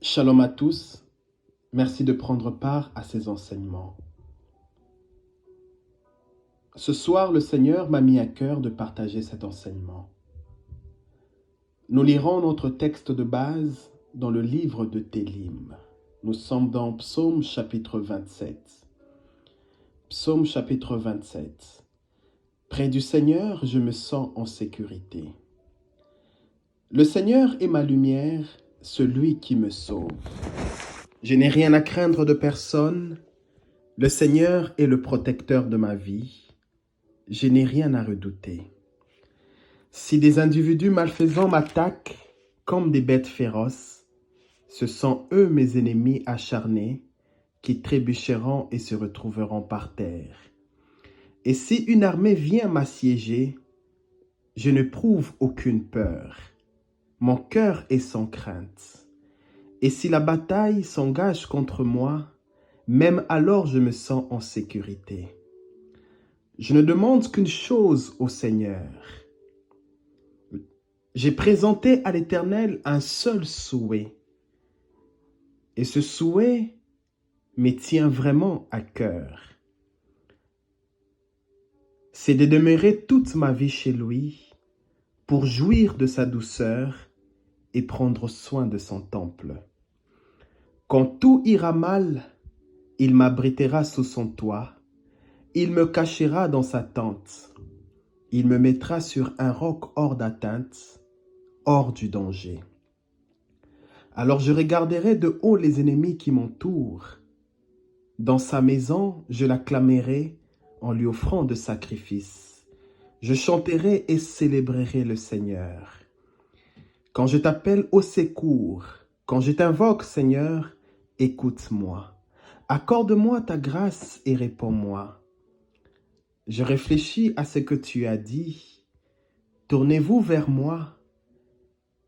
Shalom à tous, merci de prendre part à ces enseignements. Ce soir, le Seigneur m'a mis à cœur de partager cet enseignement. Nous lirons notre texte de base dans le livre de Télim. Nous sommes dans Psaume chapitre 27. Psaume chapitre 27. Près du Seigneur, je me sens en sécurité. Le Seigneur est ma lumière, celui qui me sauve. Je n'ai rien à craindre de personne. Le Seigneur est le protecteur de ma vie. Je n'ai rien à redouter. Si des individus malfaisants m'attaquent comme des bêtes féroces, ce sont eux mes ennemis acharnés qui trébucheront et se retrouveront par terre. Et si une armée vient m'assiéger, je n'éprouve aucune peur. Mon cœur est sans crainte. Et si la bataille s'engage contre moi, même alors je me sens en sécurité. Je ne demande qu'une chose au Seigneur. J'ai présenté à l'Éternel un seul souhait. Et ce souhait me tient vraiment à cœur. C'est de demeurer toute ma vie chez lui pour jouir de sa douceur et prendre soin de son temple. Quand tout ira mal, il m'abritera sous son toit. Il me cachera dans sa tente. Il me mettra sur un roc hors d'atteinte, hors du danger. Alors je regarderai de haut les ennemis qui m'entourent. Dans sa maison, je l'acclamerai en lui offrant de sacrifices. Je chanterai et célébrerai le Seigneur. Quand je t'appelle au secours, quand je t'invoque, Seigneur, écoute-moi. Accorde-moi ta grâce et réponds-moi. Je réfléchis à ce que tu as dit. Tournez-vous vers moi.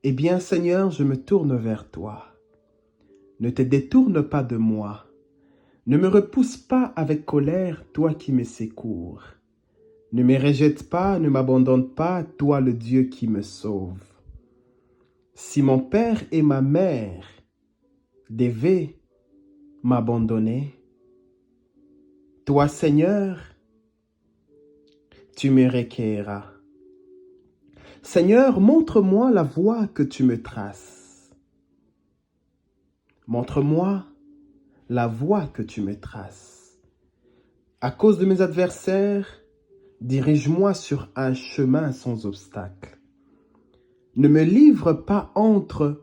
Eh bien, Seigneur, je me tourne vers toi. Ne te détourne pas de moi. Ne me repousse pas avec colère, toi qui me secours. Ne me rejette pas, ne m'abandonne pas, toi le Dieu qui me sauve. Si mon père et ma mère devaient m'abandonner, toi, Seigneur, tu me recueilleras. Seigneur, montre-moi la voie que tu me traces. Montre-moi la voie que tu me traces. À cause de mes adversaires, dirige-moi sur un chemin sans obstacle. Ne me livre pas entre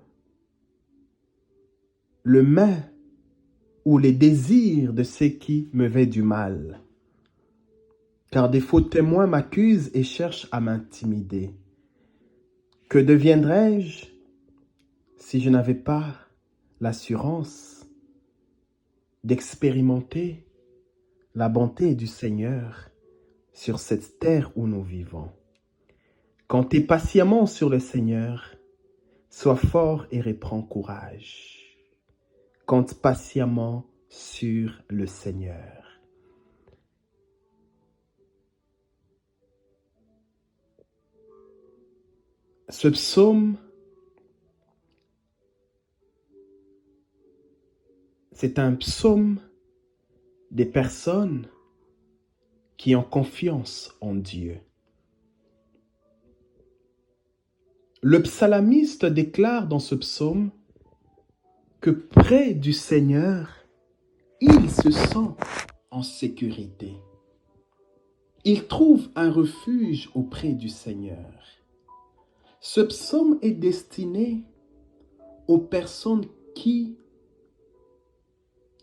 le main ou les désirs de ceux qui me veulent du mal. Car des faux témoins m'accusent et cherchent à m'intimider. Que deviendrais-je si je n'avais pas l'assurance d'expérimenter la bonté du Seigneur sur cette terre où nous vivons? Comptez patiemment sur le Seigneur, sois fort et reprends courage. Compte patiemment sur le Seigneur. Ce psaume, c'est un psaume des personnes qui ont confiance en Dieu. Le psalamiste déclare dans ce psaume que près du Seigneur, il se sent en sécurité. Il trouve un refuge auprès du Seigneur. Ce psaume est destiné aux personnes qui,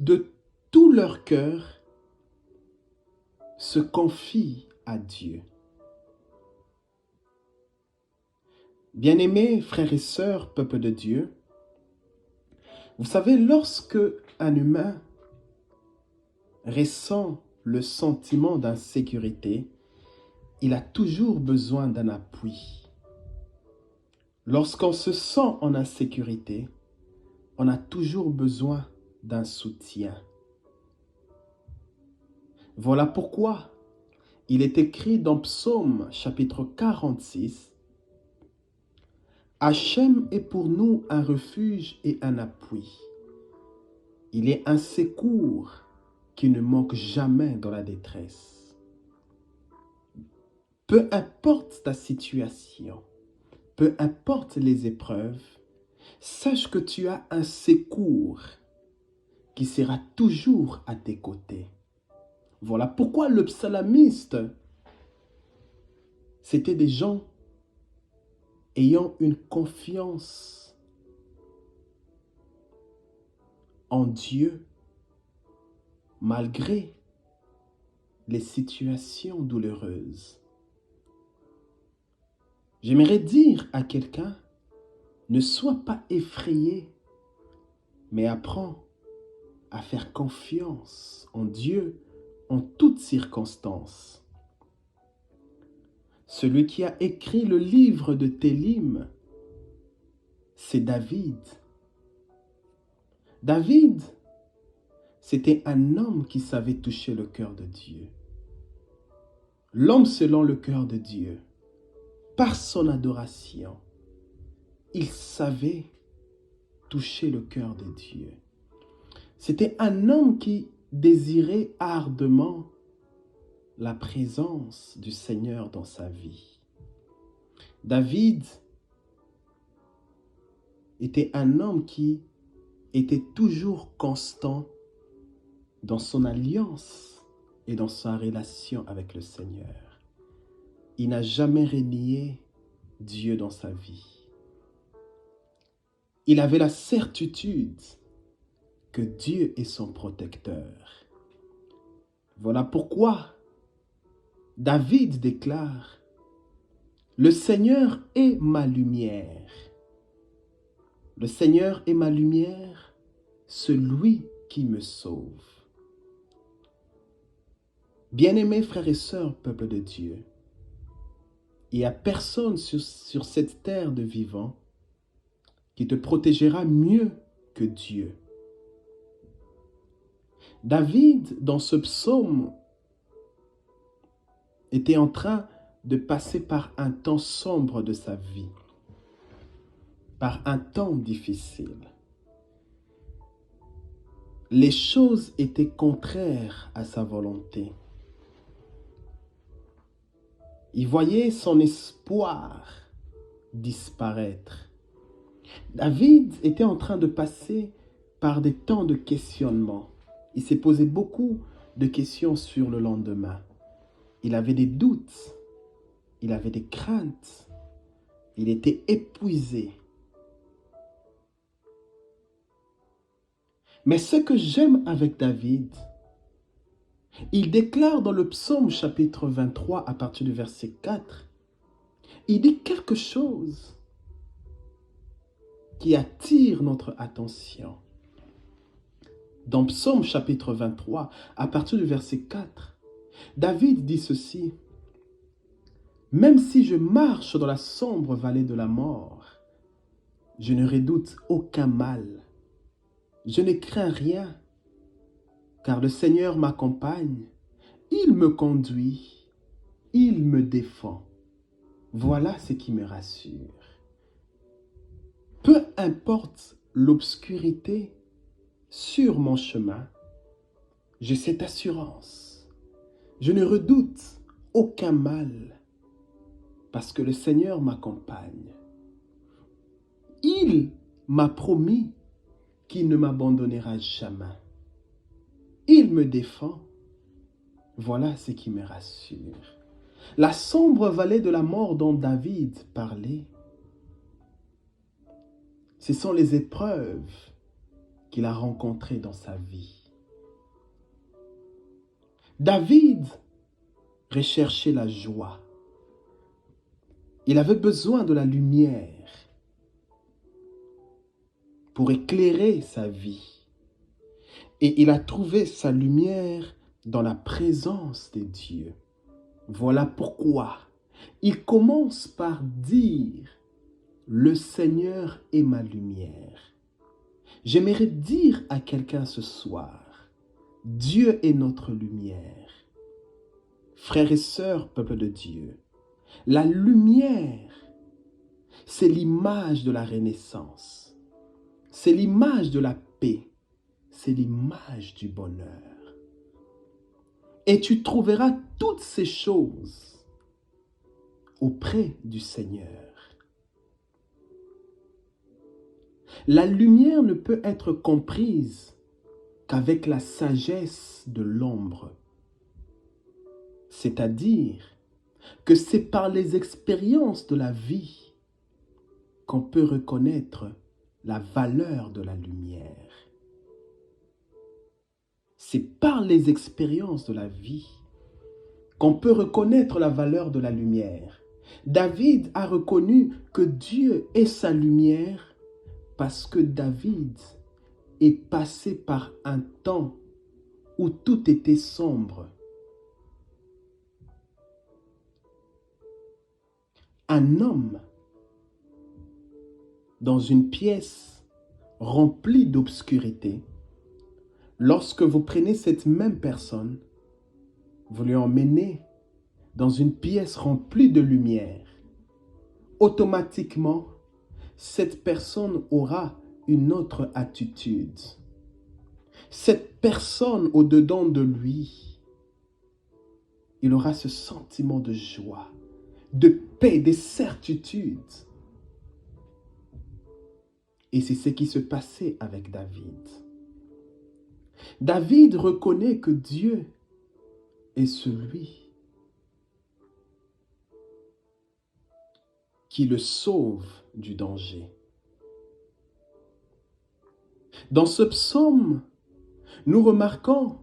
de tout leur cœur, se confient à Dieu. Bien-aimés frères et sœurs, peuple de Dieu, vous savez, lorsque un humain ressent le sentiment d'insécurité, il a toujours besoin d'un appui. Lorsqu'on se sent en insécurité, on a toujours besoin d'un soutien. Voilà pourquoi il est écrit dans Psaume chapitre 46, Hachem est pour nous un refuge et un appui. Il est un secours qui ne manque jamais dans la détresse. Peu importe ta situation, peu importe les épreuves, sache que tu as un secours qui sera toujours à tes côtés. Voilà pourquoi le psalamiste, c'était des gens ayant une confiance en Dieu malgré les situations douloureuses. J'aimerais dire à quelqu'un, ne sois pas effrayé, mais apprends à faire confiance en Dieu en toutes circonstances. Celui qui a écrit le livre de Télim, c'est David. David, c'était un homme qui savait toucher le cœur de Dieu. L'homme selon le cœur de Dieu, par son adoration, il savait toucher le cœur de Dieu. C'était un homme qui désirait ardemment la présence du Seigneur dans sa vie. David était un homme qui était toujours constant dans son alliance et dans sa relation avec le Seigneur. Il n'a jamais renié Dieu dans sa vie. Il avait la certitude que Dieu est son protecteur. Voilà pourquoi David déclare, « Le Seigneur est ma lumière. Le Seigneur est ma lumière, celui qui me sauve. » Bien-aimés frères et sœurs, peuple de Dieu, il n'y a personne sur cette terre de vivants qui te protégera mieux que Dieu. David, dans ce psaume, était en train de passer par un temps sombre de sa vie, par un temps difficile. Les choses étaient contraires à sa volonté. Il voyait son espoir disparaître. David était en train de passer par des temps de questionnement. Il s'est posé beaucoup de questions sur le lendemain. Il avait des doutes, il avait des craintes, il était épuisé. Mais ce que j'aime avec David, il déclare dans le psaume chapitre 23 à partir du verset 4, il dit quelque chose qui attire notre attention. Dans psaume chapitre 23, à partir du verset 4, David dit ceci, « Même si je marche dans la sombre vallée de la mort, je ne redoute aucun mal. Je ne crains rien, car le Seigneur m'accompagne. Il me conduit, il me défend. Voilà ce qui me rassure. Peu importe l'obscurité sur mon chemin, j'ai cette assurance. Je ne redoute aucun mal parce que le Seigneur m'accompagne. Il m'a promis qu'il ne m'abandonnera jamais. Il me défend. Voilà ce qui me rassure. La sombre vallée de la mort dont David parlait, ce sont les épreuves qu'il a rencontrées dans sa vie. David recherchait la joie. Il avait besoin de la lumière pour éclairer sa vie. Et il a trouvé sa lumière dans la présence de Dieu. Voilà pourquoi il commence par dire « Le Seigneur est ma lumière ». J'aimerais dire à quelqu'un ce soir, Dieu est notre lumière. Frères et sœurs, peuple de Dieu, la lumière, C'est l'image de la renaissance. C'est l'image de la paix. C'est l'image du bonheur. Et tu trouveras toutes ces choses auprès du Seigneur. La lumière ne peut être comprise qu'avec la sagesse de l'ombre. C'est-à-dire que c'est par les expériences de la vie qu'on peut reconnaître la valeur de la lumière. C'est par les expériences de la vie qu'on peut reconnaître la valeur de la lumière. David a reconnu que Dieu est sa lumière parce que David est passé par un temps où tout était sombre. Un homme dans une pièce remplie d'obscurité, lorsque vous prenez cette même personne, vous lui emmenez dans une pièce remplie de lumière, automatiquement, cette personne aura une autre attitude. Cette personne au-dedans de lui, il aura ce sentiment de joie, de paix, de certitude. Et c'est ce qui se passait avec David. David reconnaît que Dieu est celui qui le sauve du danger. Dans ce psaume, nous remarquons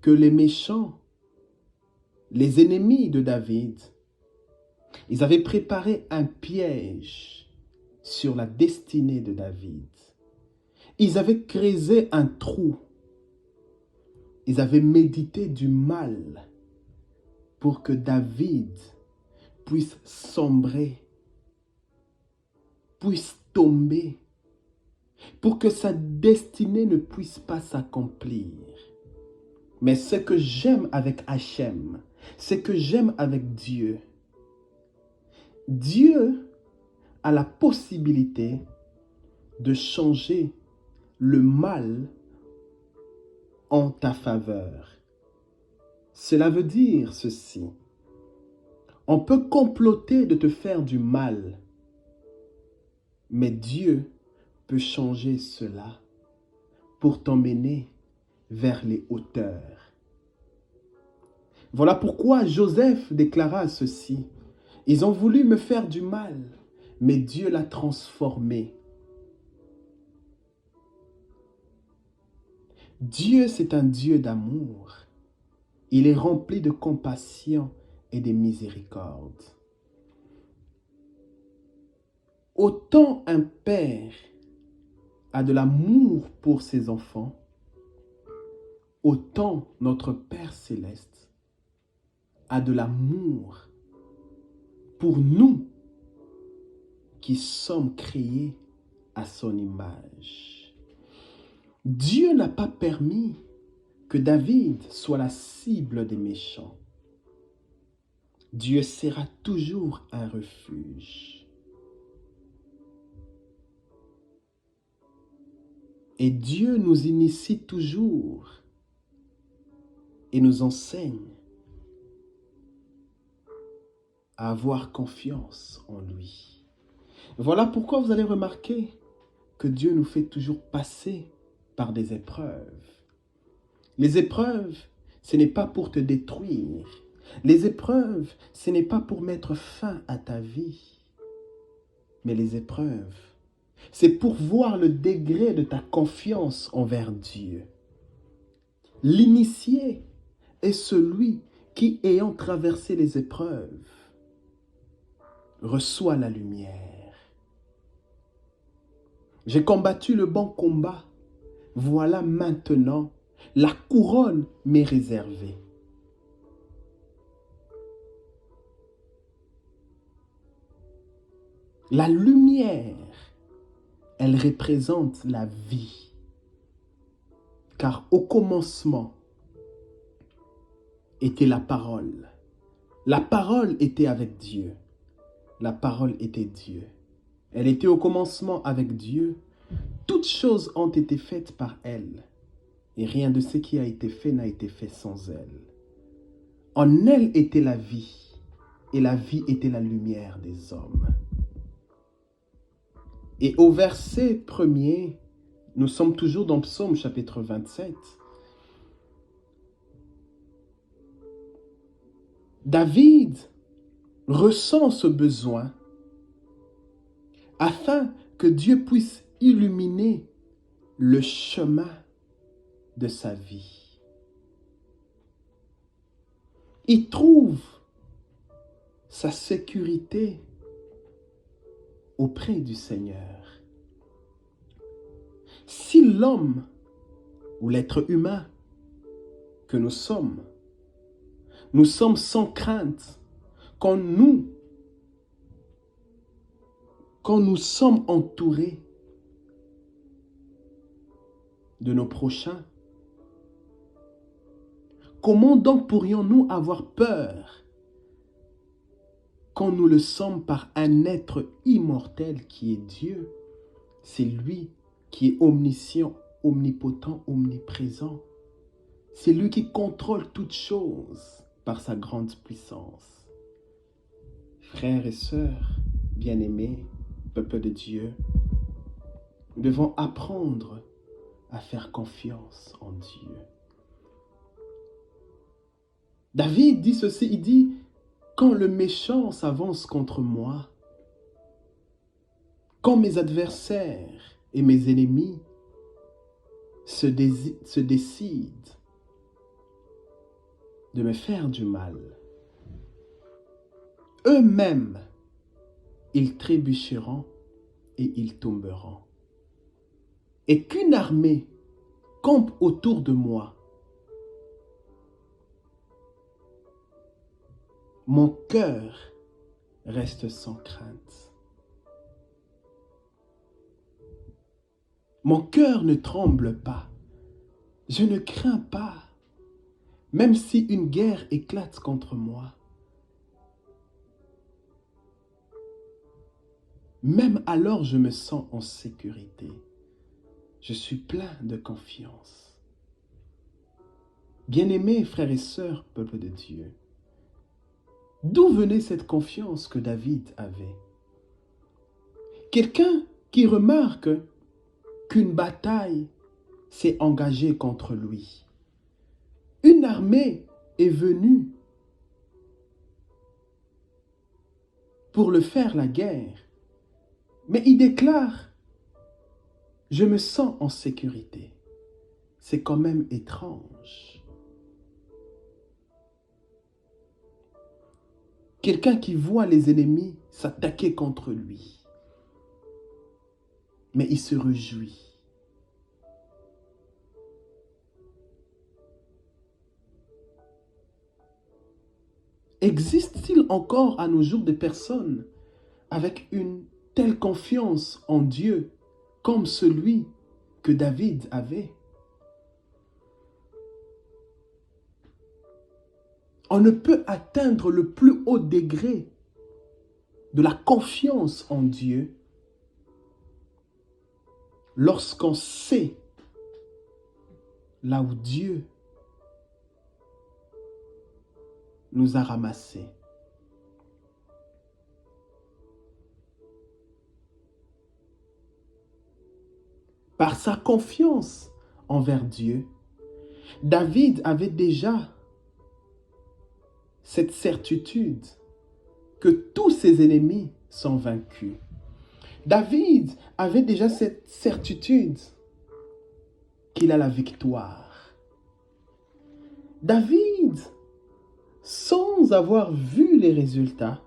que les méchants, les ennemis de David, ils avaient préparé un piège sur la destinée de David. Ils avaient creusé un trou. Ils avaient médité du mal pour que David puisse sombrer, puisse tomber, pour que sa destinée ne puisse pas s'accomplir. Mais ce que j'aime avec Hachem, ce que j'aime avec Dieu, Dieu a la possibilité de changer le mal en ta faveur. Cela veut dire ceci. On peut comploter de te faire du mal, mais Dieu peut changer cela pour t'emmener vers les hauteurs. Voilà pourquoi Joseph déclara ceci. Ils ont voulu me faire du mal, mais Dieu l'a transformé. Dieu, c'est un Dieu d'amour. Il est rempli de compassion et de miséricorde. Autant un père a de l'amour pour ses enfants, autant notre Père céleste a de l'amour pour nous qui sommes créés à son image. Dieu n'a pas permis que David soit la cible des méchants. Dieu sera toujours un refuge. Et Dieu nous initie toujours et nous enseigne à avoir confiance en lui. Voilà pourquoi vous allez remarquer que Dieu nous fait toujours passer par des épreuves. Les épreuves, ce n'est pas pour te détruire. Les épreuves, ce n'est pas pour mettre fin à ta vie. Mais les épreuves, c'est pour voir le degré de ta confiance envers Dieu. L'initié est celui qui, ayant traversé les épreuves, reçoit la lumière. J'ai combattu le bon combat. Voilà maintenant, la couronne m'est réservée. La lumière, elle représente la vie. Car au commencement était la parole. La parole était avec Dieu. la parole était Dieu. Elle était au commencement avec Dieu. Toutes choses ont été faites par elle. Et rien de ce qui a été fait n'a été fait sans elle. En elle était la vie, et la vie était la lumière des hommes. Et au verset 1er, nous sommes toujours dans Psaume chapitre 27. David ressent ce besoin afin que Dieu puisse illuminer le chemin de sa vie. Il trouve sa sécurité auprès du Seigneur. Si l'homme ou l'être humain que nous sommes sans crainte quand nous sommes entourés de nos prochains, comment donc pourrions-nous avoir peur quand nous le sommes par un être immortel qui est Dieu? C'est lui qui est omniscient, omnipotent, omniprésent. C'est lui qui contrôle toutes choses par sa grande puissance. Frères et sœurs, bien-aimés, peuple de Dieu, nous devons apprendre à faire confiance en Dieu. David dit ceci, il dit, quand le méchant s'avance contre moi, quand mes adversaires et mes ennemis se décident de me faire du mal, eux-mêmes, ils trébucheront et ils tomberont. Et qu'une armée campe autour de moi, mon cœur reste sans crainte. Mon cœur ne tremble pas. Je ne crains pas, même si une guerre éclate contre moi. Même alors, je me sens en sécurité. Je suis plein de confiance. Bien-aimés frères et sœurs, peuple de Dieu, d'où venait cette confiance que David avait? Quelqu'un qui remarque qu'une bataille s'est engagée contre lui. Une armée est venue pour le faire la guerre. Mais il déclare, je me sens en sécurité. C'est quand même étrange. Quelqu'un qui voit les ennemis s'attaquer contre lui. Mais il se réjouit. Existe-t-il encore à nos jours des personnes avec une telle confiance en Dieu comme celui que David avait? On ne peut atteindre le plus haut degré de la confiance en Dieu lorsqu'on sait là où Dieu nous a ramassés. Par sa confiance envers Dieu, David avait déjà cette certitude que tous ses ennemis sont vaincus. David avait déjà cette certitude qu'il a la victoire. David, sans avoir vu les résultats,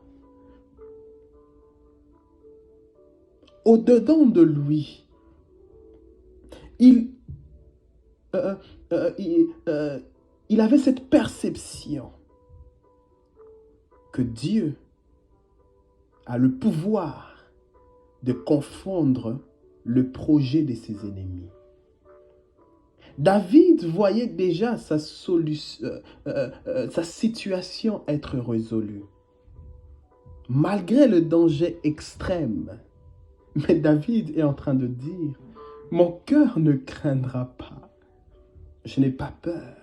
au-dedans de lui, il avait cette perception que Dieu a le pouvoir de confondre le projet de ses ennemis. David voyait déjà sa situation être résolue. malgré le danger extrême. Mais David est en train de dire, mon cœur ne craindra pas. Je n'ai pas peur.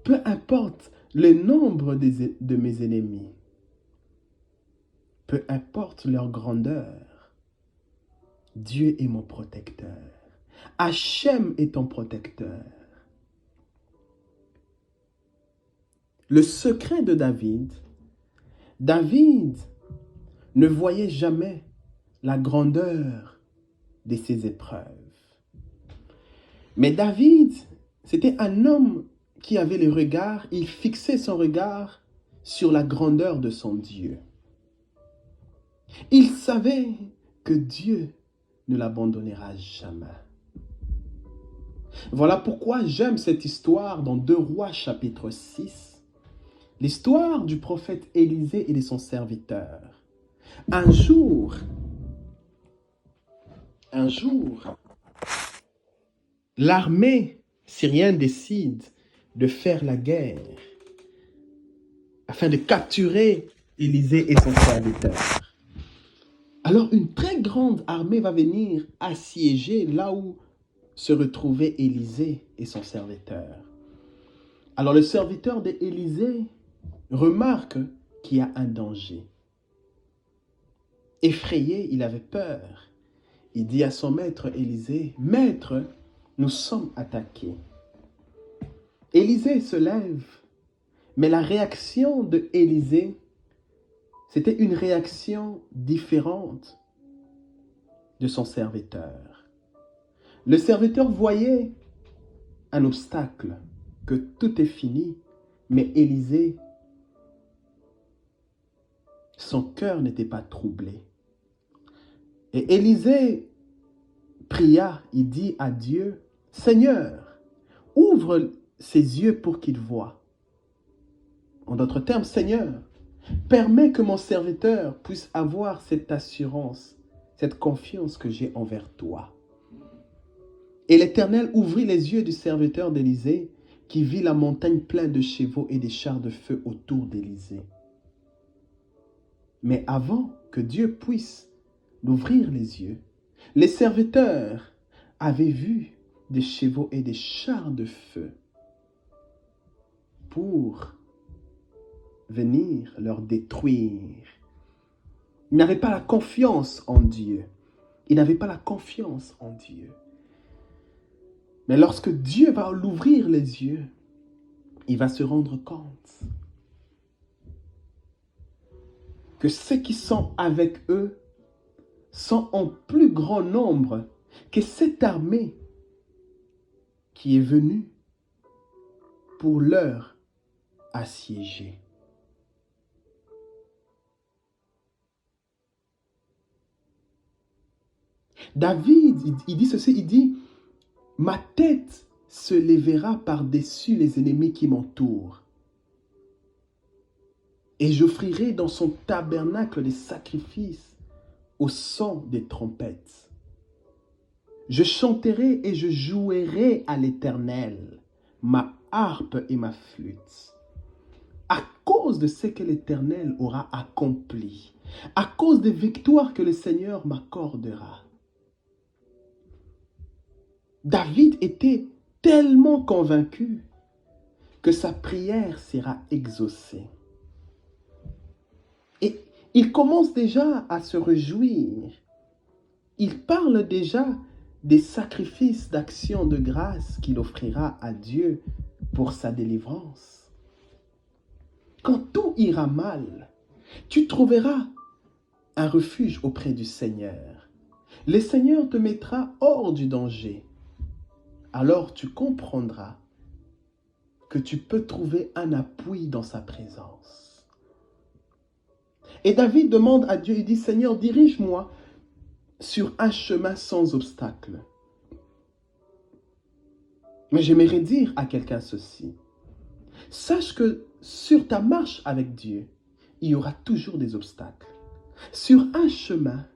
Peu importe le nombre de mes ennemis. Peu importe leur grandeur. Dieu est mon protecteur. Hachem est ton protecteur. Le secret de David, David ne voyait jamais la grandeur de ses épreuves. Mais David, c'était un homme qui avait le regard, il fixait son regard sur la grandeur de son Dieu. Il savait que Dieu ne l'abandonnera jamais. Voilà pourquoi j'aime cette histoire dans 2 Rois chapitre 6, l'histoire du prophète Élisée et de son serviteur. Un jour, l'armée syrienne décide de faire la guerre afin de capturer Élisée et son serviteur. Alors une très grande armée va venir assiéger là où se retrouvaient Élisée et son serviteur. Alors le serviteur d'Élisée remarque qu'il y a un danger. Effrayé, il avait peur. Il dit à son maître Élisée, « Maître, nous sommes attaqués. » Élisée se lève, mais la réaction de Élisée, c'était une réaction différente de son serviteur. Le serviteur voyait un obstacle, que tout est fini, mais Élisée, son cœur n'était pas troublé. Et Élisée pria, il dit à Dieu, « Seigneur, ouvre ses yeux pour qu'il voie. » En d'autres termes, Seigneur, permets que mon serviteur puisse avoir cette assurance, cette confiance que j'ai envers toi. Et l'Éternel ouvrit les yeux du serviteur d'Élisée, qui vit la montagne pleine de chevaux et des chars de feu autour d'Élisée. Mais avant que Dieu puisse d'ouvrir les yeux, les serviteurs avaient vu des chevaux et des chars de feu pour venir leur détruire. Ils n'avaient pas la confiance en Dieu. Ils n'avaient pas la confiance en Dieu. Mais lorsque Dieu va l'ouvrir les yeux, il va se rendre compte que ceux qui sont avec eux sont en plus grand nombre que cette armée qui est venue pour leur assiéger. David, il dit ceci, il dit, « Ma tête se lèvera par-dessus les ennemis qui m'entourent, et j'offrirai dans son tabernacle des sacrifices au son des trompettes. Je chanterai et je jouerai à l'Éternel, ma harpe et ma flûte, à cause de ce que l'Éternel aura accompli, à cause des victoires que le Seigneur m'accordera. » David était tellement convaincu que sa prière sera exaucée. Et il commence déjà à se réjouir. Il parle déjà des sacrifices d'action de grâce qu'il offrira à Dieu pour sa délivrance. Quand tout ira mal, tu trouveras un refuge auprès du Seigneur. Le Seigneur te mettra hors du danger. Alors tu comprendras que tu peux trouver un appui dans sa présence. Et David demande à Dieu, il dit, « Seigneur, dirige-moi sur un chemin sans obstacle. » Mais j'aimerais dire à quelqu'un ceci. Sache que sur ta marche avec Dieu, il y aura toujours des obstacles. Sur un chemin,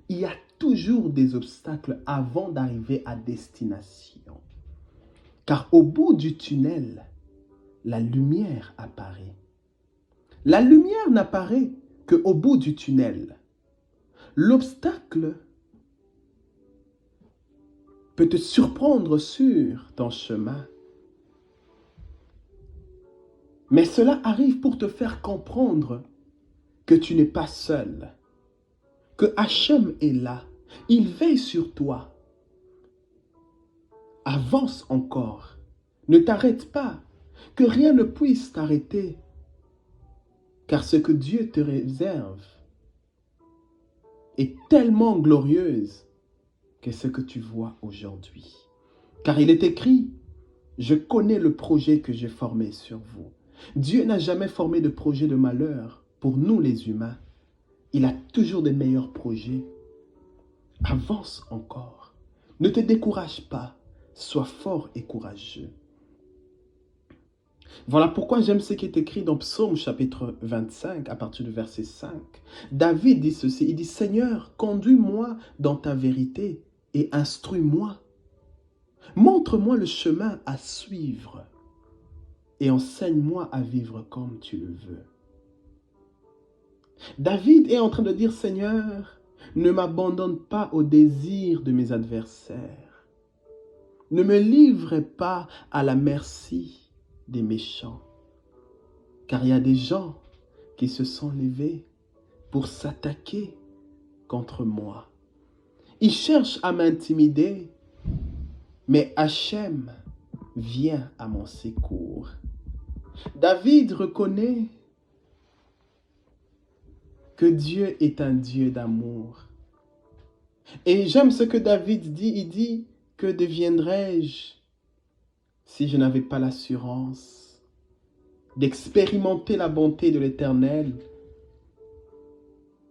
il y a toujours des obstacles avant d'arriver à destination. Car au bout du tunnel, la lumière apparaît. La lumière n'apparaît qu'au bout du tunnel, l'obstacle peut te surprendre sur ton chemin. Mais cela arrive pour te faire comprendre que tu n'es pas seul, que Hachem est là, il veille sur toi. Avance encore, ne t'arrête pas, que rien ne puisse t'arrêter, car ce que Dieu te réserve est tellement glorieuse que ce que tu vois aujourd'hui. Car il est écrit, je connais le projet que j'ai formé sur vous. Dieu n'a jamais formé de projet de malheur pour nous les humains. Il a toujours des meilleurs projets. Avance encore. Ne te décourage pas. Sois fort et courageux. Voilà pourquoi j'aime ce qui est écrit dans Psaume chapitre 25 à partir du verset 5. David dit ceci, il dit « Seigneur, conduis-moi dans ta vérité et instruis-moi. Montre-moi le chemin à suivre et enseigne-moi à vivre comme tu le veux. » David est en train de dire « Seigneur, ne m'abandonne pas au désir de mes adversaires. Ne me livre pas à la merci des méchants. Car il y a des gens qui se sont levés pour s'attaquer contre moi. Ils cherchent à m'intimider, mais Hachem vient à mon secours. » David reconnaît que Dieu est un Dieu d'amour. Et j'aime ce que David dit, il dit, que deviendrais-je si je n'avais pas l'assurance d'expérimenter la bonté de l'Éternel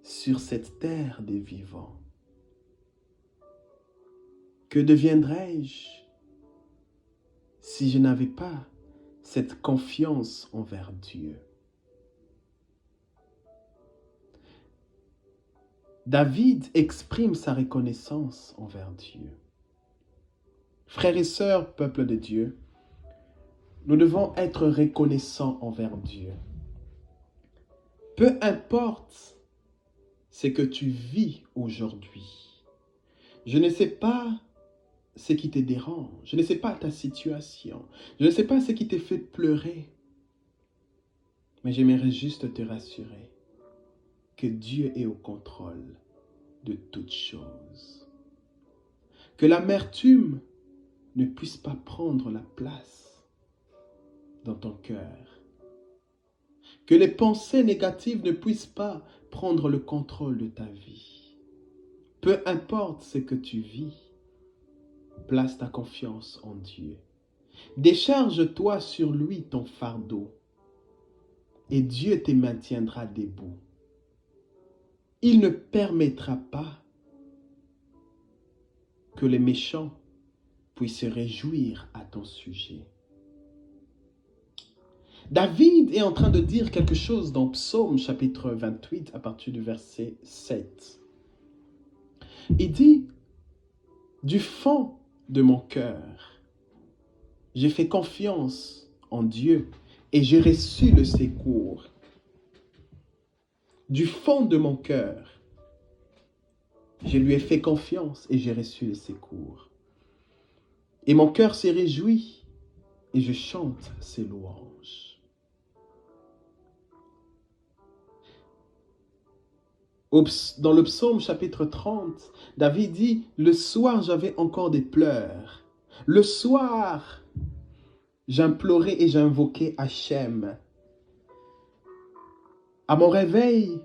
sur cette terre des vivants? Que deviendrais-je si je n'avais pas cette confiance envers Dieu? David exprime sa reconnaissance envers Dieu. Frères et sœurs, peuple de Dieu, nous devons être reconnaissants envers Dieu. Peu importe ce que tu vis aujourd'hui. Je ne sais pas ce qui te dérange. Je ne sais pas ta situation. Je ne sais pas ce qui te fait pleurer. Mais j'aimerais juste te rassurer que Dieu est au contrôle de toutes choses. Que l'amertume ne puisse pas prendre la place dans ton cœur. Que les pensées négatives ne puissent pas prendre le contrôle de ta vie. Peu importe ce que tu vis, place ta confiance en Dieu. Décharge-toi sur lui ton fardeau et Dieu te maintiendra debout. Il ne permettra pas que les méchants puissent se réjouir à ton sujet. David est en train de dire quelque chose dans Psaume chapitre 28 à partir du verset 7. Il dit, « Du fond de mon cœur, j'ai fait confiance en Dieu et j'ai reçu le secours. » Du fond de mon cœur, je lui ai fait confiance et j'ai reçu le secours. Et mon cœur s'est réjoui et je chante ses louanges. Dans le psaume chapitre 30, David dit, « Le soir, j'avais encore des pleurs. Le soir, j'implorais et j'invoquais Hachem. À mon réveil,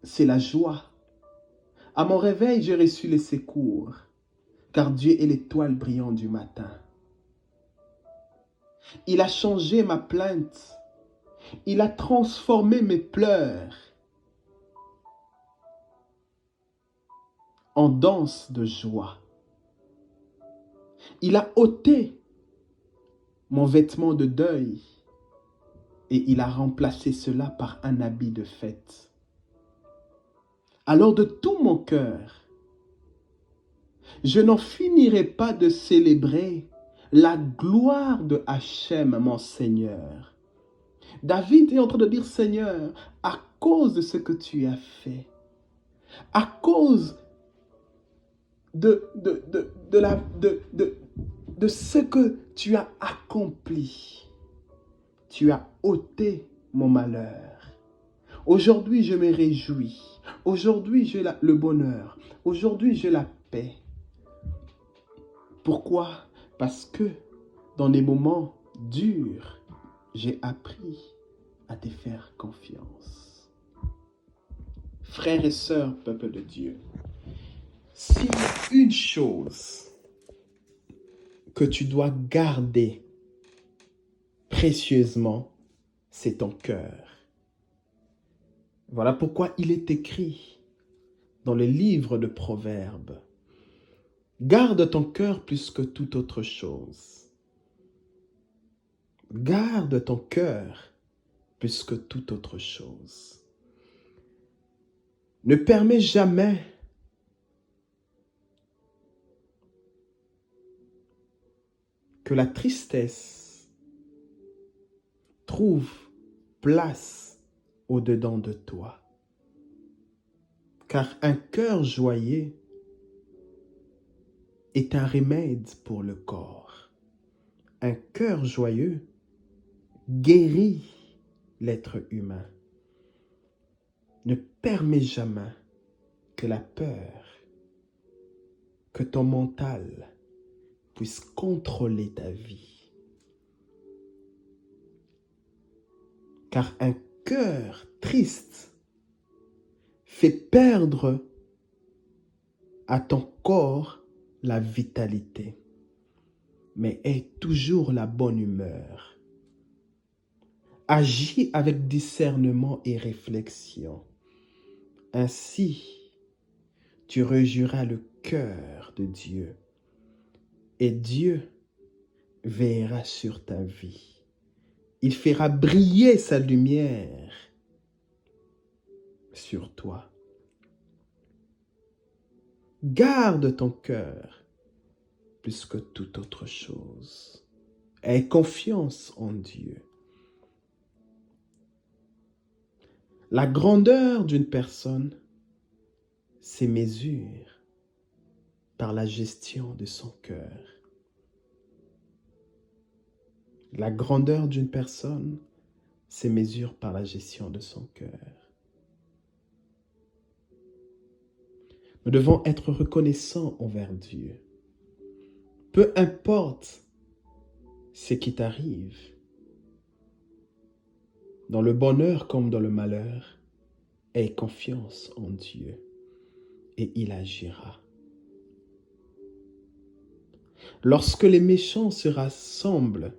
c'est la joie. À mon réveil, j'ai reçu le secours, car Dieu est l'étoile brillante du matin. Il a changé ma plainte. Il a transformé mes pleurs en danse de joie. Il a ôté mon vêtement de deuil et il a remplacé cela par un habit de fête. Alors de tout mon cœur, je n'en finirai pas de célébrer la gloire de Hachem, mon Seigneur. » David est en train de dire, « Seigneur, à cause de ce que tu as fait, à cause de ce que tu as accompli. Tu as ôté mon malheur. Aujourd'hui, je me réjouis. Aujourd'hui, j'ai le bonheur. Aujourd'hui, j'ai la paix. Pourquoi? Parce que dans des moments durs, j'ai appris à te faire confiance. Frères et sœurs, peuple de Dieu, s'il y a une chose que tu dois garder précieusement, c'est ton cœur. Voilà pourquoi il est écrit dans le livre de Proverbes: garde ton cœur plus que toute autre chose. Garde ton cœur plus que toute autre chose. Ne permets jamais que la tristesse trouve place au-dedans de toi. Car un cœur joyeux est un remède pour le corps. Un cœur joyeux guérit l'être humain. Ne permets jamais que la peur, que ton mental puisse contrôler ta vie. Car un cœur triste fait perdre à ton corps la vitalité, mais est toujours la bonne humeur. Agis avec discernement et réflexion. Ainsi, tu rejureras le cœur de Dieu et Dieu veillera sur ta vie. Il fera briller sa lumière sur toi. Garde ton cœur plus que toute autre chose. Aie confiance en Dieu. La grandeur d'une personne se mesure par la gestion de son cœur. La grandeur d'une personne se mesure par la gestion de son cœur. Nous devons être reconnaissants envers Dieu. Peu importe ce qui t'arrive, dans le bonheur comme dans le malheur, aie confiance en Dieu et il agira. Lorsque les méchants se rassemblent,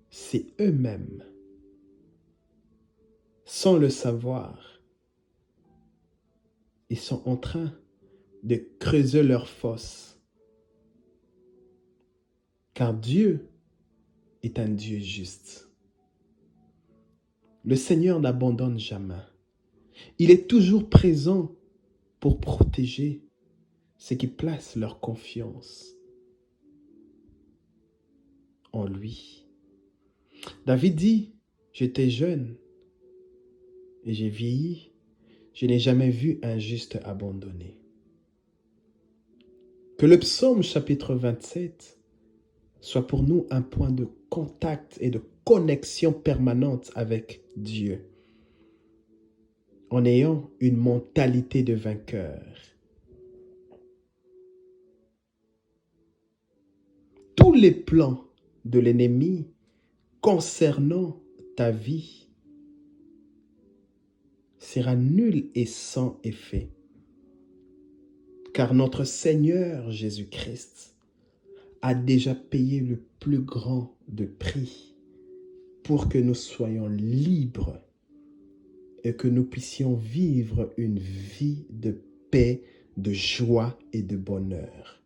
c'est eux-mêmes, sans le savoir, ils sont en train de creuser leur fosse. Car Dieu est un Dieu juste. Le Seigneur n'abandonne jamais. Il est toujours présent pour protéger ceux qui placent leur confiance en lui. David dit, j'étais jeune et j'ai vieilli, je n'ai jamais vu un juste abandonné. Que le psaume chapitre 27 soit pour nous un point de contact et de connexion permanente avec Dieu, en ayant une mentalité de vainqueur. Tous les plans de l'ennemi concernant ta vie sera nul et sans effet, car notre Seigneur Jésus-Christ a déjà payé le plus grand de prix pour que nous soyons libres et que nous puissions vivre une vie de paix, de joie et de bonheur.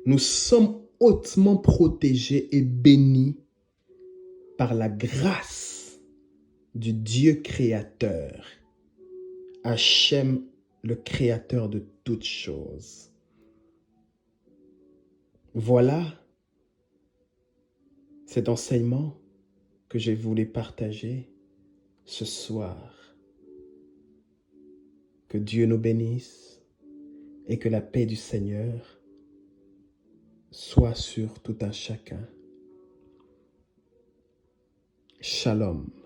Nous sommes hautement protégés et bénis par la grâce du Dieu créateur, Hachem, le créateur de toutes choses. Voilà cet enseignement que je voulais partager ce soir. Que Dieu nous bénisse et que la paix du Seigneur soit sur tout un chacun. Shalom.